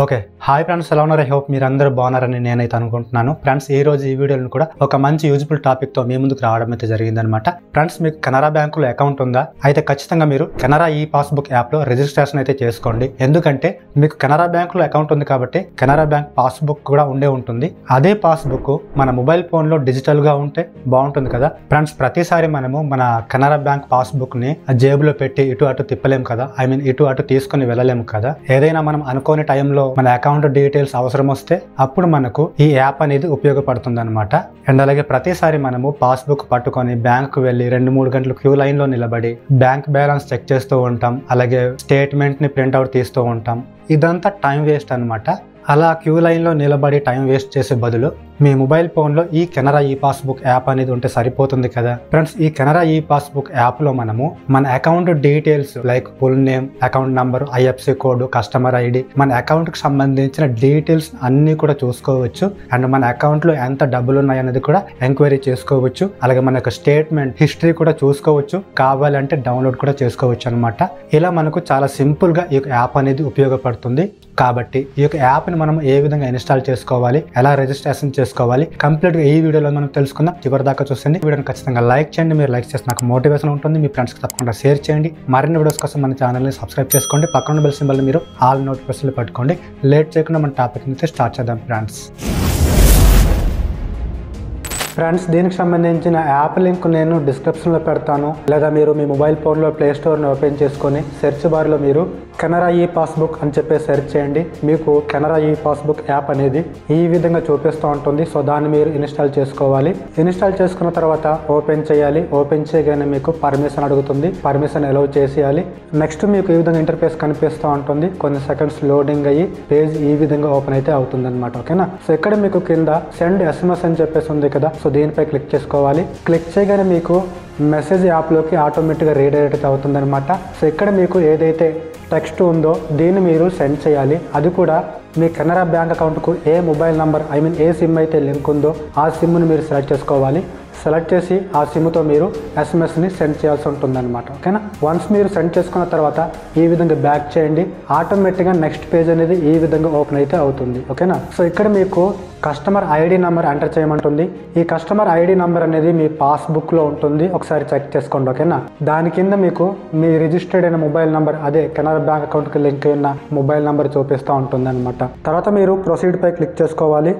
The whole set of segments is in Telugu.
ఓకే హాయ్ ఫ్రెండ్స్, ఎలా ఉన్నారు? ఐ హోప్ మీరు అందరూ బాగున్నారని నేనైతే అనుకుంటున్నాను. ఫ్రెండ్స్, ఈ రోజు ఈ వీడియోలో కూడా ఒక మంచి యూజ్ఫుల్ టాపిక్ తో మీ ముందుకు రావడం అయితే జరిగిందనమాట. ఫ్రెండ్స్, మీకు కెనరా బ్యాంకులో అకౌంట్ ఉందా? అయితే ఖచ్చితంగా మీరు కెనరా ఈ పాస్బుక్ యాప్ లో రిజిస్ట్రేషన్ అయితే చేసుకోండి. ఎందుకంటే మీకు కెనరా బ్యాంకులో అకౌంట్ ఉంది కాబట్టి కెనరా బ్యాంక్ పాస్బుక్ కూడా ఉండే ఉంటుంది. అదే పాస్బుక్ మన మొబైల్ ఫోన్ లో డిజిటల్ గా ఉంటే బాగుంటుంది కదా ఫ్రెండ్స్. ప్రతిసారి మనము మన కెనరా బ్యాంక్ పాస్బుక్ ని జేబులో పెట్టి ఇటు అటు తిప్పలేము కదా, ఇటు అటు తీసుకుని వెళ్ళలేము కదా. ఏదైనా మనం అనుకోని టైంలో మన అకౌంట్ డీటెయిల్స్ అవసరం వస్తే అప్పుడు మనకు ఈ యాప్ అనేది ఉపయోగపడుతుంది అనమాట. అండ్ అలాగే ప్రతిసారి మనము పాస్బుక్ పట్టుకొని బ్యాంకు వెళ్ళి 2-3 గంటలు క్యూ లైన్ లో నిలబడి బ్యాంక్ బ్యాలెన్స్ చెక్ చేస్తూ ఉంటాం. అలాగే స్టేట్మెంట్ ని ప్రింట్అవుట్ తీస్తూ ఉంటాం. ఇదంతా టైం వేస్ట్ అనమాట. అలా క్యూ లైన్ లో నిలబడి టైం వేస్ట్ చేసే బదులు మీ మొబైల్ ఫోన్ లో ఈ కెనరా ఈ పాస్బుక్ యాప్ అనేది ఉంటే సరిపోతుంది కదా ఫ్రెండ్స్. ఈ కెనరా ఈ పాస్బుక్ యాప్ లో మనము మన account details like full name, account number, IFC code, customer ID, మన అకౌంట్ కి సంబంధించిన డీటెయిల్స్ అన్ని కూడా చూసుకోవచ్చు. అండ్ మన అకౌంట్ లో ఎంత డబ్బులు ఉన్నాయనేది కూడా ఎంక్వైరీ చేసుకోవచ్చు. అలాగే మన యొక్క స్టేట్మెంట్ హిస్టరీ కూడా చూసుకోవచ్చు. కావాలంటే డౌన్లోడ్ కూడా చేసుకోవచ్చు అనమాట. ఇలా మనకు చాలా సింపుల్ గా ఈ యాప్ అనేది ఉపయోగపడుతుంది. కాబట్టి ఈ యొక్క యాప్ ని మనం ఏ విధంగా ఇన్స్టాల్ చేసుకోవాలి, ఎలా రిజిస్ట్రేషన్ చేసుకోవాలి, కంప్లీట్ గా ఈ వీడియోలో మనం తెలుసుకుందాం. చివరి దాకా చూస్తుంది. వీడియోని ఖచ్చితంగా లైక్ చేయండి. మీరు లైక్ చేస్తే నాకు మోటివేషన్ ఉంటుంది. మీ ఫ్రెండ్స్ కి తప్పకుండా షేర్ చేయండి. మరిన్ని వీడియోస్ కోసం మన ఛానల్ ని సబ్స్క్రైబ్ చేసుకోండి. పక్కన బెల్ సింబల్ మీరు ఆల్ నోటిఫికేషన్లు పెట్టుకోండి. లేట్ చేయకుండా మన టాపిక్ అయితే స్టార్ట్ చేద్దాం ఫ్రెండ్స్. దీనికి సంబంధించిన యాప్ లింక్ నేను డిస్క్రిప్షన్లో పెడతాను. లేదా మీరు మీ మొబైల్ ఫోన్లో ప్లే స్టోర్ని ఓపెన్ చేసుకొని సెర్చ్ బార్లో మీరు కెనరా ఈ పాస్బుక్ అని చెప్పి సెర్చ్ చేయండి. మీకు కెనరా ఈ పాస్బుక్ యాప్ అనేది ఈ విధంగా చూపిస్తూ ఉంటుంది. సో దాన్ని మీరు ఇన్స్టాల్ చేసుకోవాలి. ఇన్స్టాల్ చేసుకున్న తర్వాత ఓపెన్ చేయాలి. ఓపెన్ చేయగానే మీకు పర్మిషన్ అడుగుతుంది. పర్మిషన్ అలౌ చేసేయాలి. నెక్స్ట్ మీకు ఈ విధంగా ఇంటర్ఫేస్ కనిపిస్తూ ఉంటుంది. కొన్ని సెకండ్స్ లోడింగ్ అయ్యి పేజ్ ఈ విధంగా ఓపెన్ అయితే అవుతుంది అనమాట. ఓకేనా. సో ఇక్కడ మీకు కింద సెండ్ ఎస్ఎంఎస్ అని చెప్పేసి ఉంది కదా. సో దీనిపై క్లిక్ చేసుకోవాలి. క్లిక్ చేయగానే మీకు మెసేజ్ యాప్లోకి ఆటోమేటిక్గా రీడైరెక్ట్ అవుతుంది అనమాట. సో ఇక్కడ మీకు ఏదైతే టెక్స్ట్ ఉందో దీన్ని మీరు సెండ్ చేయాలి. అది కూడా మీ కెనరా బ్యాంక్ అకౌంట్కు ఏ మొబైల్ నంబర్ ఏ సిమ్ అయితే లింక్ ఉందో ఆ సిమ్ని మీరు సెలెక్ట్ చేసుకోవాలి. సెలెక్ట్ చేసి ఆ సిమ్తో మీరు ఎస్ఎంఎస్ని సెండ్ చేయాల్సి ఉంటుంది అనమాట. ఓకేనా. వన్స్ మీరు సెండ్ చేసుకున్న తర్వాత ఈ విధంగా బ్యాక్ చేయండి. ఆటోమేటిక్గా నెక్స్ట్ పేజ్ అనేది ఈ విధంగా ఓపెన్ అయితే అవుతుంది. ఓకేనా. సో ఇక్కడ మీకు కస్టమర్ ఐడి నెంబర్ ఎంటర్ చేయమంటుంది. ఈ కస్టమర్ ఐడి నెంబర్ అనేది మీ పాస్బుక్లో ఉంటుంది. ఒకసారి చెక్ చేసుకోండి. ఓకేనా. దాని కింద మీకు మీ రిజిస్టర్డ్ అయిన మొబైల్ నెంబర్, అదే కెనరా బ్యాంక్ అకౌంట్కి లింక్ అయిన మొబైల్ నెంబర్ చూపిస్తూ ఉంటుంది అనమాట. తర్వాత మీరు ప్రొసీడ్ పై క్లిక్ చేసుకోవాలి.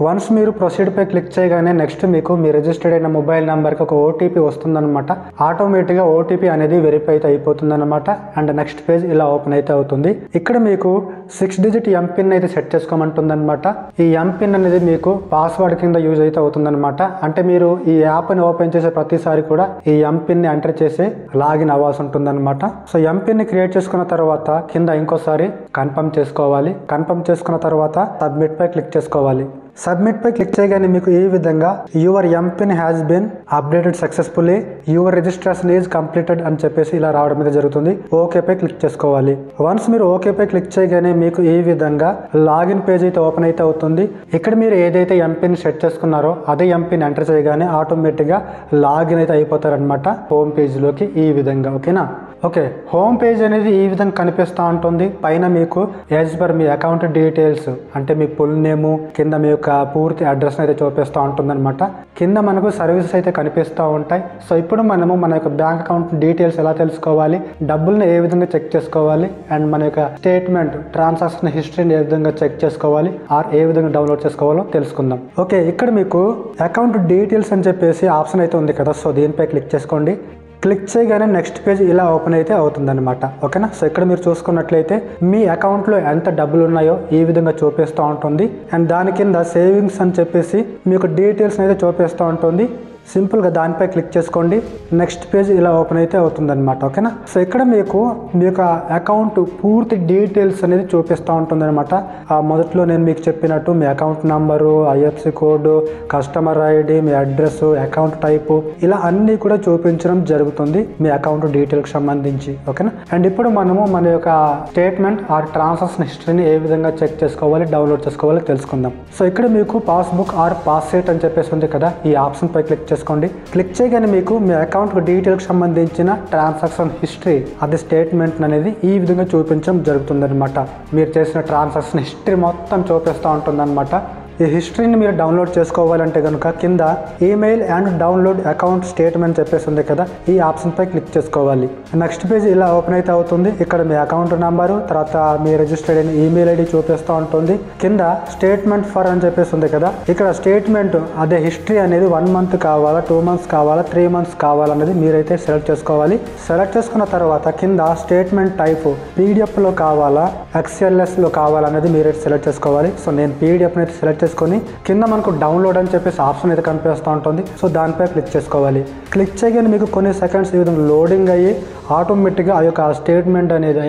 వన్స్ మీరు ప్రొసీడ్ పై క్లిక్ చేయగానే నెక్స్ట్ మీకు మీ రిజిస్టర్డ్ అయిన మొబైల్ నెంబర్కి ఒక ఓటీపీ వస్తుందన్నమాట. ఆటోమేటిక్గా ఓటీపీ అనేది వెరిఫై అయితే అయిపోతుంది అనమాట. అండ్ నెక్స్ట్ పేజ్ ఇలా ఓపెన్ అయితే అవుతుంది. ఇక్కడ మీకు 6 డిజిట్ ఎంపిన్ అయితే సెట్ చేసుకోమంటుంది అనమాట. ఈ ఎంపిన్ అనేది మీకు పాస్వర్డ్ కింద యూజ్ అయితే అవుతుందన్నమాట. అంటే మీరు ఈ యాప్ని ఓపెన్ చేసే ప్రతిసారి కూడా ఈ ఎంపిన్ ని ఎంటర్ చేసి లాగిన్ అవ్వాల్సి ఉంటుంది అనమాట. సో ఎంపిన్ ని క్రియేట్ చేసుకున్న తర్వాత కింద ఇంకోసారి కన్ఫర్మ్ చేసుకోవాలి. కన్ఫర్మ్ చేసుకున్న తర్వాత సబ్మిట్ పై క్లిక్ చేసుకోవాలి. సబ్మిట్ పై క్లిక్ చేయగానే మీకు ఈ విధంగా your MPIN has been updated successfully, your registration is completed అని చెప్పేసి ఇలా రావడం అయితే జరుగుతుంది. ఓకే పై క్లిక్ చేసుకోవాలి. వన్స్ మీరు ఓకే పై క్లిక్ చేయగానే మీకు ఈ విధంగా లాగిన్ పేజ్ అయితే ఓపెన్ అయితే అవుతుంది. ఇక్కడ మీరు ఏదైతే ఎంపిన్ సెట్ చేసుకున్నారో అదే ఎంపిన్ ఎంటర్ చేయగానే ఆటోమేటిక్గా లాగిన్ అయితే అయిపోతారనమాట హోమ్ పేజ్ లోకి ఈ విధంగా. ఓకేనా. ఓకే, హోమ్ పేజ్ అనేది ఈ విధంగా కనిపిస్తూ ఉంటుంది. పైన మీకు యాజ్ పర్ మీ అకౌంట్ డీటెయిల్స్ అంటే మీ ఫుల్ నేము, కింద మీ యొక్క పూర్తి అడ్రస్ అయితే చూపిస్తూ ఉంటుంది అనమాట. కింద మనకు సర్వీసెస్ అయితే కనిపిస్తూ ఉంటాయి. సో ఇప్పుడు మనము మన యొక్క బ్యాంక్ అకౌంట్ డీటెయిల్స్ ఎలా తెలుసుకోవాలి, డబ్బుల్ని ఏ విధంగా చెక్ చేసుకోవాలి, అండ్ మన యొక్క స్టేట్మెంట్ ట్రాన్సాక్షన్ హిస్టరీని ఏ విధంగా చెక్ చేసుకోవాలి, ఆర్ ఏ విధంగా డౌన్లోడ్ చేసుకోవాలో తెలుసుకుందాం. ఓకే, ఇక్కడ మీకు అకౌంట్ డీటెయిల్స్ అని చెప్పేసి ఆప్షన్ అయితే ఉంది కదా. సో దీనిపై క్లిక్ చేసుకోండి. క్లిక్ చేయగానే నెక్స్ట్ పేజ్ ఇలా ఓపెన్ అయితే అవుతుందన్నమాట. ఓకేనా. సో ఇక్కడ మీరు చూసుకున్నట్లయితే మీ అకౌంట్లో ఎంత డబ్బులు ఉన్నాయో ఈ విధంగా చూపిస్తూ ఉంటుంది. అండ్ దాని కింద సేవింగ్స్ అని చెప్పేసి మీకు డీటెయిల్స్ అయితే చూపిస్తూ ఉంటుంది. సింపుల్గా దానిపై క్లిక్ చేసుకోండి. నెక్స్ట్ పేజ్ ఇలా ఓపెన్ అయితే అవుతుందన్నమాట. ఓకేనా. సో ఇక్కడ మీకు మీ యొక్క అకౌంట్ పూర్తి డీటెయిల్స్ అనేది చూపిస్తూ ఉంటుంది అనమాట. మొదట్లో నేను మీకు చెప్పినట్టు మీ account number, IFSC code, customer ID, మీ అడ్రస్, అకౌంట్ టైపు, ఇలా అన్నీ కూడా చూపించడం జరుగుతుంది మీ అకౌంట్ డీటెయిల్కి సంబంధించి. ఓకేనా. అండ్ ఇప్పుడు మనము మన యొక్క స్టేట్మెంట్ ఆర్ ట్రాన్సాక్షన్ హిస్టరీని ఏ విధంగా చెక్ చేసుకోవాలి, డౌన్లోడ్ చేసుకోవాలి తెలుసుకుందాం. సో ఇక్కడ మీకు పాస్బుక్ ఆర్ పాస్ షీట్ అని చెప్పేసి ఉంది కదా. ఈ ఆప్షన్ పై క్లిక్ చేసుకోండి. క్లిక్ చేయగానే మీకు మీ అకౌంట్ డీటెయిల్కి సంబంధించిన ట్రాన్సాక్షన్ హిస్టరీ అది స్టేట్మెంట్ అనేది ఈ విధంగా చూపించడం జరుగుతుందన్నమాట. మీరు చేసిన ట్రాన్సాక్షన్ హిస్టరీ మొత్తం చూపిస్తూ ఉంటుందన్నమాట. ఈ హిస్టరీని మీరు డౌన్లోడ్ చేసుకోవాలంటే కనుక కింద email and download account statement చెప్పేసి ఉంది కదా, ఈ ఆప్షన్పై క్లిక్ చేసుకోవాలి. నెక్స్ట్ పేజ్ ఇలా ఓపెన్ అయితే అవుతుంది. ఇక్కడ మీ అకౌంట్ నెంబరు, తర్వాత మీ రిజిస్టర్డ్ అయిన ఈమెయిల్ ఐడి చూపిస్తూ ఉంటుంది. కింద స్టేట్మెంట్ ఫర్ అని చెప్పేసి ఉంది కదా, ఇక్కడ స్టేట్మెంట్ అదే హిస్టరీ అనేది 1 మంత్ కావాలా, 2 మంత్స్ కావాలా, 3 మంత్స్ కావాలనేది మీరైతే సెలెక్ట్ చేసుకోవాలి. సెలెక్ట్ చేసుకున్న తర్వాత కింద స్టేట్మెంట్ టైప్ పీడిఎఫ్లో కావాలా, XLSలో కావాలనేది మీరైతే సెలెక్ట్ చేసుకోవాలి. సో నేను పీడిఎఫ్ని అయితే సెలెక్ట్ చేసుకొని కింద మనకు డౌన్లోడ్ అని చెప్పేసి ఆప్షన్ అయితే కనిపిస్తూ ఉంటుంది. సో దానిపై క్లిక్ చేసుకోవాలి. క్లిక్ చేయగానే మీకు కొన్ని సెకండ్స్ ఈ విధంగా లోడింగ్ అయ్యి ఆటోమేటిక్గా ఆ యొక్క స్టేట్మెంట్ అనేది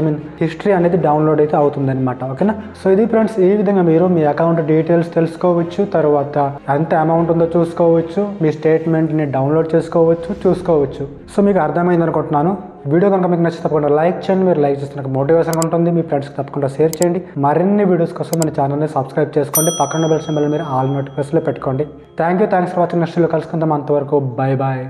హిస్టరీ అనేది డౌన్లోడ్ అయితే అవుతుంది అనమాట. ఓకేనా. సో ఇది ఫ్రెండ్స్, ఈ విధంగా మీరు మీ అకౌంట్ డీటెయిల్స్ తెలుసుకోవచ్చు, తర్వాత ఎంత అమౌంట్ ఉందో చూసుకోవచ్చు, మీ స్టేట్మెంట్ని డౌన్లోడ్ చూసుకోవచ్చు. సో మీకు అర్థమైంది అనుకుంటున్నాను. వీడియో కనుక మీకు నచ్చితే తప్పకుండా లైక్ చేయండి. మీరు లైక్ చేస్తే నాకు మోటివేషన్ ఉంటుంది. మీ ఫ్రెండ్స్కి తప్పకుండా షేర్ చేయండి. మరిన్ని వీడియోస్ కోసం మన ఛానల్ని సబ్స్క్రైబ్ చేసుకోండి. పక్కన బెల్ సింబల్ మీరు ఆల్ నోటిఫికేషన్లో పెట్టుకోండి. Thanks for watching. Next video కలుసుకుందాం. అంతవరకు బై బాయ్.